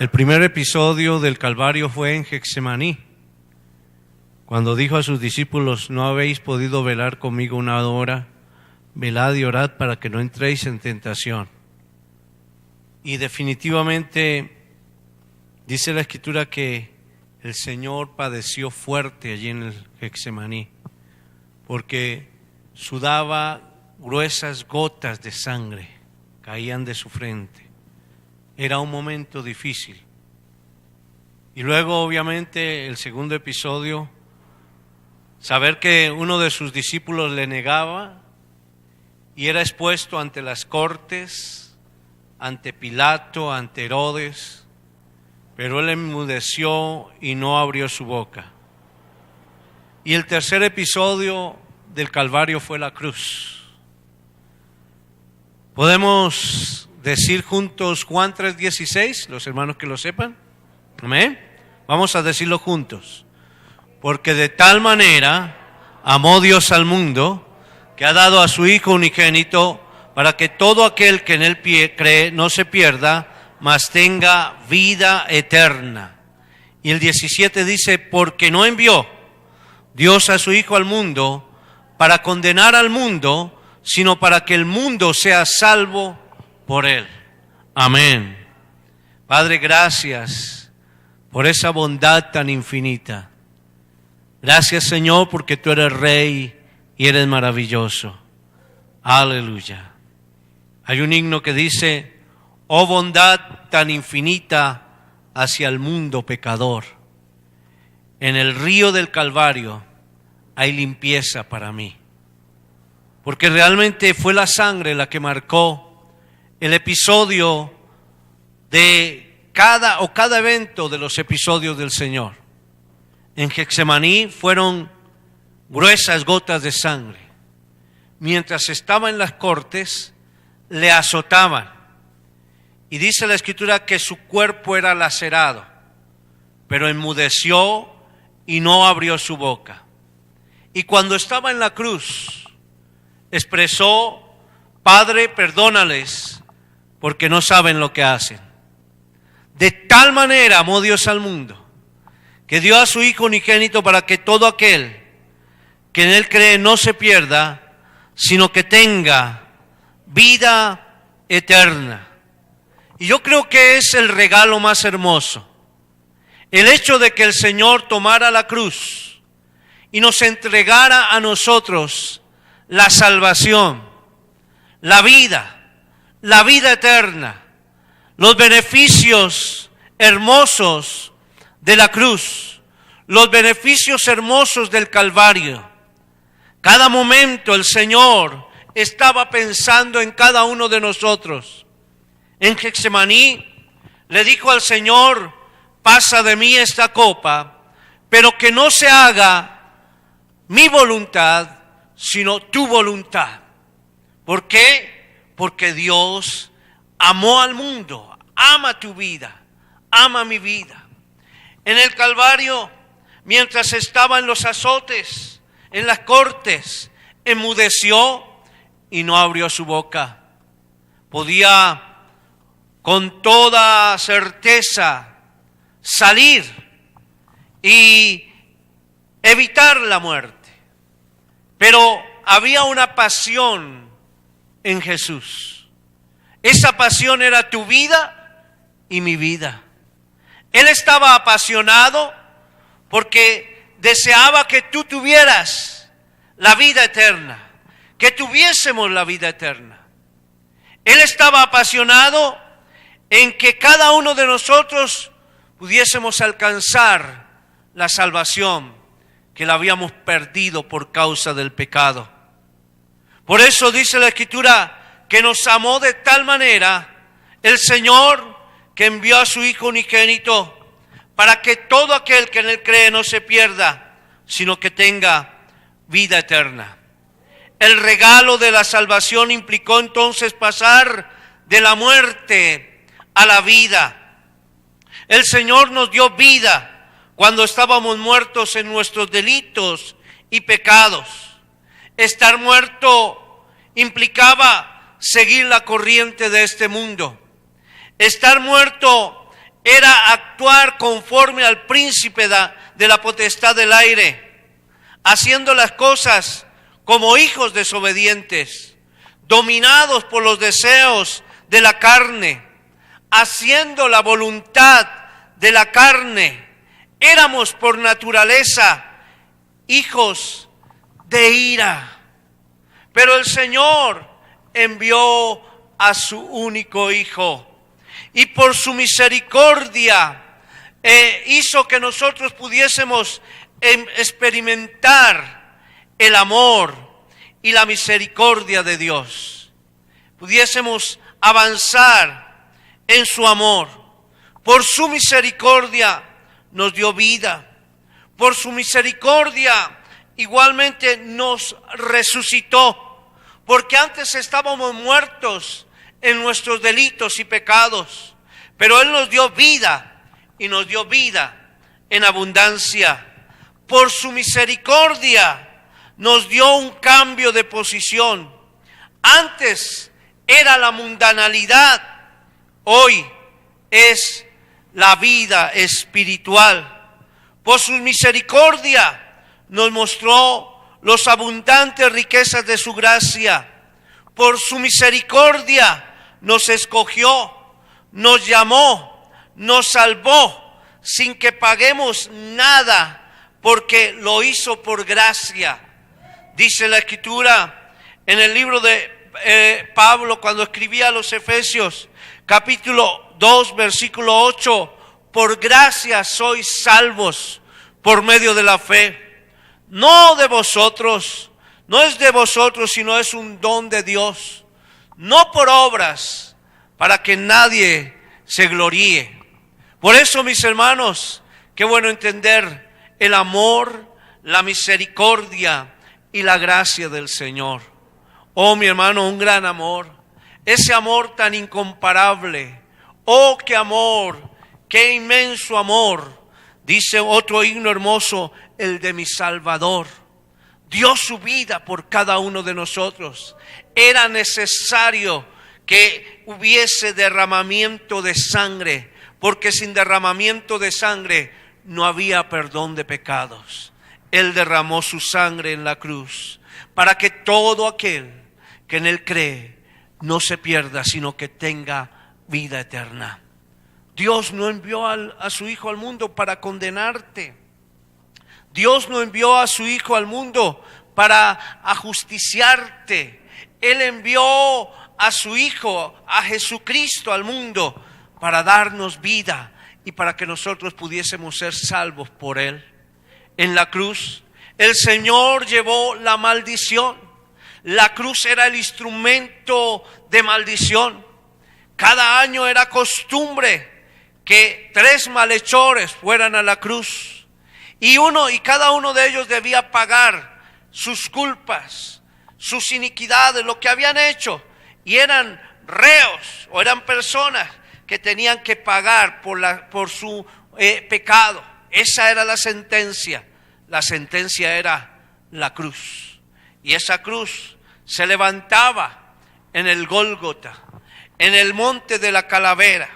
El primer episodio del Calvario fue en Getsemaní, cuando dijo a sus discípulos: no habéis podido velar conmigo una hora, velad y orad para que no entréis en tentación. Y definitivamente dice la Escritura que el Señor padeció fuerte allí en el Getsemaní, porque sudaba gruesas gotas de sangre, caían de su frente. Era un momento difícil. Y luego, obviamente, el segundo episodio, saber que uno de sus discípulos le negaba y era expuesto ante las cortes, ante Pilato, ante Herodes, pero él enmudeció y no abrió su boca. Y el tercer episodio del Calvario fue la cruz. Podemos decir juntos Juan 3:16, los hermanos que lo sepan. Amén. Vamos a decirlo juntos. Porque de tal manera amó Dios al mundo, que ha dado a su Hijo unigénito, para que todo aquel que en él cree no se pierda, mas tenga vida eterna. Y el 17 dice: porque no envió Dios a su Hijo al mundo para condenar al mundo, sino para que el mundo sea salvo por él. Amén. Padre, gracias por esa bondad tan infinita. Gracias, Señor, porque tú eres Rey y eres maravilloso. Aleluya. Hay un himno que dice: oh bondad tan infinita hacia el mundo pecador. En el río del Calvario hay limpieza para mí. Porque realmente fue la sangre la que marcó el episodio de cada evento de los episodios del Señor. En Getsemaní fueron gruesas gotas de sangre. Mientras estaba en las cortes, le azotaban. Y dice la Escritura que su cuerpo era lacerado, pero enmudeció y no abrió su boca. Y cuando estaba en la cruz, expresó: Padre, perdónales, porque no saben lo que hacen. De tal manera amó Dios al mundo, que dio a su Hijo unigénito para que todo aquel que en él cree no se pierda, sino que tenga vida eterna. Y yo creo que es el regalo más hermoso, el hecho de que el Señor tomara la cruz y nos entregara a nosotros la salvación, la vida eterna, los beneficios hermosos de la cruz, los beneficios hermosos del Calvario. Cada momento el Señor estaba pensando en cada uno de nosotros. En Getsemaní le dijo al Señor: pasa de mí esta copa, pero que no se haga mi voluntad, sino tu voluntad. ¿Por qué? Porque Dios amó al mundo, ama tu vida, ama mi vida. En el Calvario, mientras estaba en los azotes, en las cortes, enmudeció y no abrió su boca. Podía con toda certeza salir y evitar la muerte, pero había una pasión en Jesús. Esa pasión era tu vida y mi vida. Él estaba apasionado porque deseaba que tú tuvieras la vida eterna, que tuviésemos la vida eterna. Él estaba apasionado en que cada uno de nosotros pudiésemos alcanzar la salvación que la habíamos perdido por causa del pecado. Por eso dice la Escritura que nos amó de tal manera el Señor, que envió a su Hijo unigénito, para que todo aquel que en él cree no se pierda, sino que tenga vida eterna. El regalo de la salvación implicó entonces pasar de la muerte a la vida. El Señor nos dio vida cuando estábamos muertos en nuestros delitos y pecados. Estar muerto implicaba seguir la corriente de este mundo. Estar muerto era actuar conforme al príncipe de la potestad del aire, haciendo las cosas como hijos desobedientes, dominados por los deseos de la carne, haciendo la voluntad de la carne. Éramos por naturaleza hijos de ira, pero el Señor envió a su único Hijo y por su misericordia hizo que nosotros pudiésemos experimentar el amor y la misericordia de Dios, pudiésemos avanzar en su amor. Por su misericordia nos dio vida, por su misericordia igualmente nos resucitó, porque antes estábamos muertos en nuestros delitos y pecados, pero Él nos dio vida y nos dio vida en abundancia. Por su misericordia nos dio un cambio de posición. Antes era la mundanalidad, hoy es la vida espiritual. Por su misericordia nos mostró las abundantes riquezas de su gracia. Por su misericordia nos escogió, nos llamó, nos salvó sin que paguemos nada, porque lo hizo por gracia. Dice la Escritura en el libro de Pablo cuando escribía a los Efesios, capítulo 2, versículo 8, por gracia sois salvos por medio de la fe, no de vosotros, no es de vosotros, sino es un don de Dios, no por obras, para que nadie se gloríe. Por eso, mis hermanos, qué bueno entender el amor, la misericordia y la gracia del Señor. Oh, mi hermano, un gran amor, ese amor tan incomparable. Oh, qué amor, qué inmenso amor. Dice otro himno hermoso, el de mi Salvador. Dio su vida por cada uno de nosotros. Era necesario que hubiese derramamiento de sangre, porque sin derramamiento de sangre no había perdón de pecados. Él derramó su sangre en la cruz para que todo aquel que en Él cree no se pierda, sino que tenga vida eterna. Dios no envió a su Hijo al mundo para condenarte. Dios no envió a su Hijo al mundo para ajusticiarte. Él envió a su Hijo, a Jesucristo, al mundo para darnos vida y para que nosotros pudiésemos ser salvos por Él. En la cruz, el Señor llevó la maldición. La cruz era el instrumento de maldición. Cada año era costumbre que 3 malhechores fueran a la cruz. Y cada uno de ellos debía pagar sus culpas, sus iniquidades, lo que habían hecho. Y eran reos o eran personas que tenían que pagar por su pecado. Esa era la sentencia. La sentencia era la cruz. Y esa cruz se levantaba en el Gólgota, en el monte de la calavera.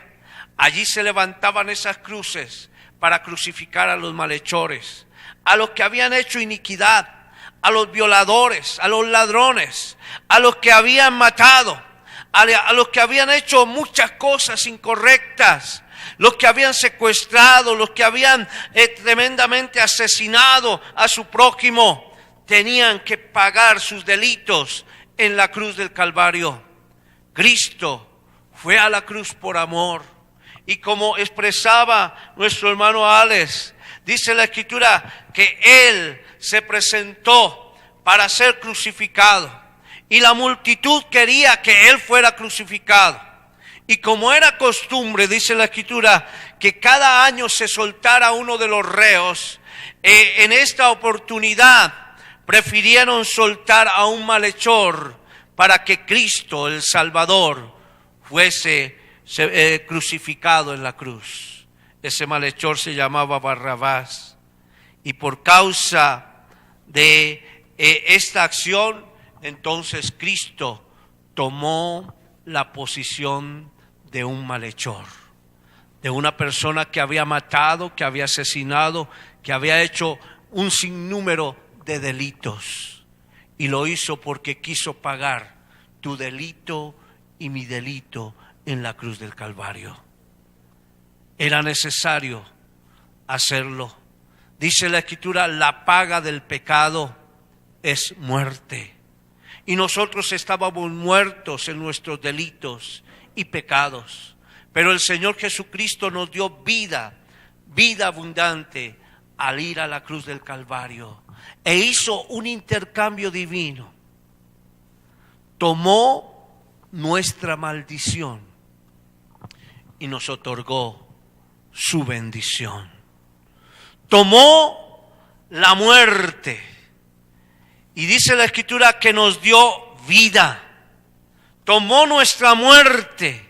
Allí se levantaban esas cruces para crucificar a los malhechores, a los que habían hecho iniquidad, a los violadores, a los ladrones, a los que habían matado, a los que habían hecho muchas cosas incorrectas, los que habían secuestrado, los que habían tremendamente asesinado a su prójimo, tenían que pagar sus delitos en la cruz del Calvario. Cristo fue a la cruz por amor. Y como expresaba nuestro hermano Alex, dice la Escritura que Él se presentó para ser crucificado. Y la multitud quería que Él fuera crucificado. Y como era costumbre, dice la Escritura, que cada año se soltara uno de los reos, en esta oportunidad prefirieron soltar a un malhechor para que Cristo, el Salvador, fuese crucificado en la cruz. Ese malhechor se llamaba Barrabás. Y por causa de esta acción, entonces Cristo tomó la posición de un malhechor, de una persona que había matado, que había asesinado, que había hecho un sinnúmero de delitos. Y lo hizo porque quiso pagar tu delito y mi delito en la cruz del Calvario. Era necesario hacerlo. Dice la Escritura, la paga del pecado es muerte. Y nosotros estábamos muertos en nuestros delitos y pecados. Pero el Señor Jesucristo nos dio vida, vida abundante, al ir a la cruz del Calvario. E hizo un intercambio divino. Tomó nuestra maldición y nos otorgó su bendición. Tomó la muerte y dice la Escritura que nos dio vida. Tomó nuestra muerte,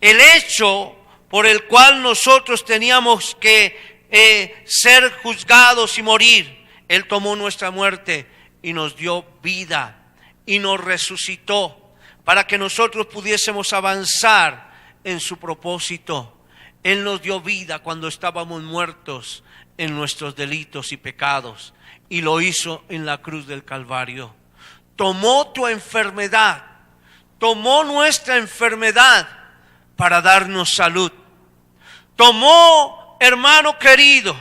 el hecho por el cual nosotros teníamos que ser juzgados y morir. Él tomó nuestra muerte y nos dio vida y nos resucitó para que nosotros pudiésemos avanzar en su propósito. Él nos dio vida cuando estábamos muertos en nuestros delitos y pecados, y lo hizo en la cruz del Calvario. Tomó tu enfermedad, tomó nuestra enfermedad para darnos salud. Tomó, hermano querido,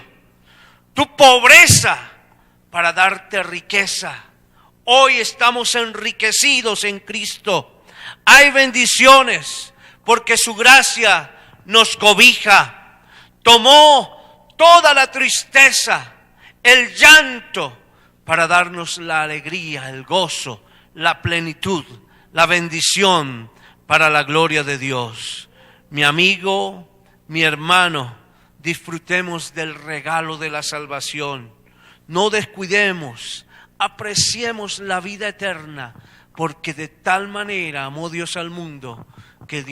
tu pobreza para darte riqueza. Hoy estamos enriquecidos en Cristo. Hay bendiciones porque su gracia nos cobija. Tomó toda la tristeza, el llanto, para darnos la alegría, el gozo, la plenitud, la bendición para la gloria de Dios. Mi amigo, mi hermano, disfrutemos del regalo de la salvación. No descuidemos, apreciemos la vida eterna, porque de tal manera amó Dios al mundo que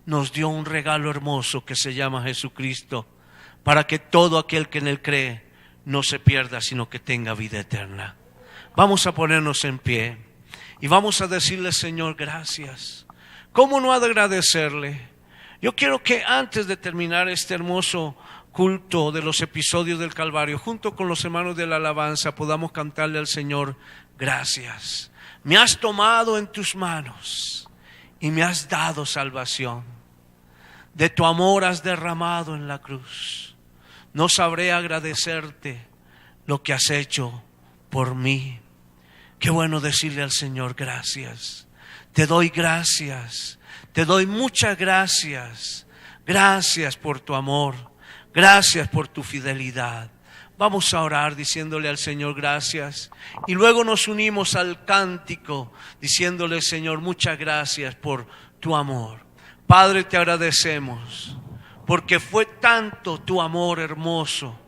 nos dio un regalo hermoso que se llama Jesucristo, para que todo aquel que en Él cree no se pierda, sino que tenga vida eterna. Vamos a ponernos en pie y vamos a decirle, Señor, gracias. ¿Cómo no ha de agradecerle? Yo quiero que antes de terminar este hermoso culto de los episodios del Calvario, junto con los hermanos de la alabanza, podamos cantarle al Señor, gracias. Me has tomado en tus manos y me has dado salvación. De tu amor has derramado en la cruz. No sabré agradecerte lo que has hecho por mí. Qué bueno decirle al Señor gracias. Te doy gracias. Te doy muchas gracias. Gracias por tu amor. Gracias por tu fidelidad. Vamos a orar diciéndole al Señor gracias. Y luego nos unimos al cántico diciéndole, Señor, muchas gracias por tu amor. Padre, te agradecemos porque fue tanto tu amor hermoso.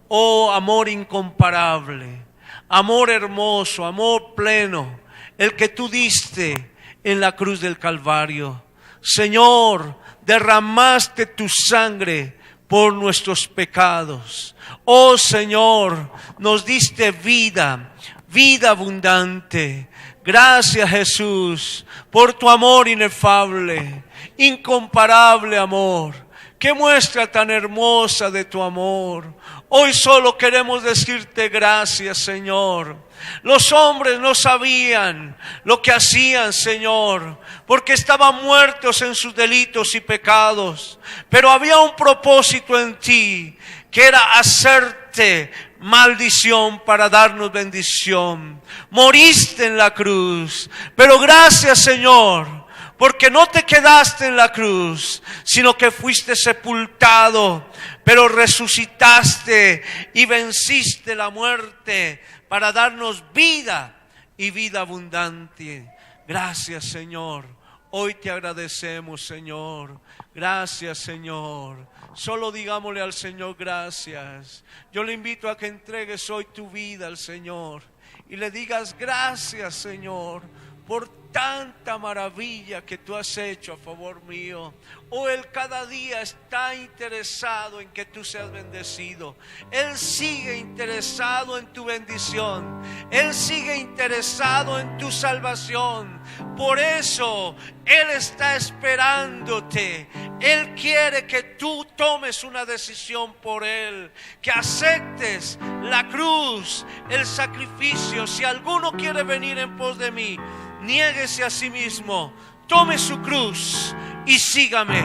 Oh, amor incomparable, amor hermoso, amor pleno, el que tú diste en la cruz del Calvario. Señor, derramaste tu sangre por nuestros pecados. Oh Señor, nos diste vida, vida abundante. Gracias, Jesús, por tu amor inefable, incomparable amor. Qué muestra tan hermosa de tu amor. Hoy solo queremos decirte gracias, Señor. Los hombres no sabían lo que hacían, Señor, porque estaban muertos en sus delitos y pecados. Pero había un propósito en ti, que era hacerte maldición para darnos bendición. Moriste en la cruz, pero gracias, Señor, porque no te quedaste en la cruz, sino que fuiste sepultado, pero resucitaste y venciste la muerte para darnos vida y vida abundante. Gracias, Señor. Hoy te agradecemos, Señor. Gracias, Señor. Solo digámosle al Señor gracias. Yo le invito a que entregues hoy tu vida al Señor y le digas gracias, Señor, por tanta maravilla que tú has hecho a favor mío. Oh, Él cada día está interesado en que tú seas bendecido. Él sigue interesado en tu bendición. Él sigue interesado en tu salvación. Por eso Él está esperándote. Él quiere que tú tomes una decisión por Él, que aceptes la cruz, el sacrificio. Si alguno quiere venir en pos de mí, niéguese a sí mismo, tome su cruz y sígame.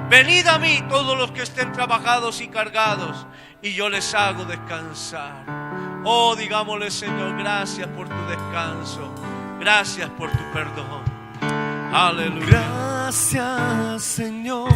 Venid a mí todos los que estén trabajados y cargados, y yo les hago descansar. Oh, digámosle, Señor, gracias por tu descanso, gracias por tu perdón. Aleluya. Gracias, Señor.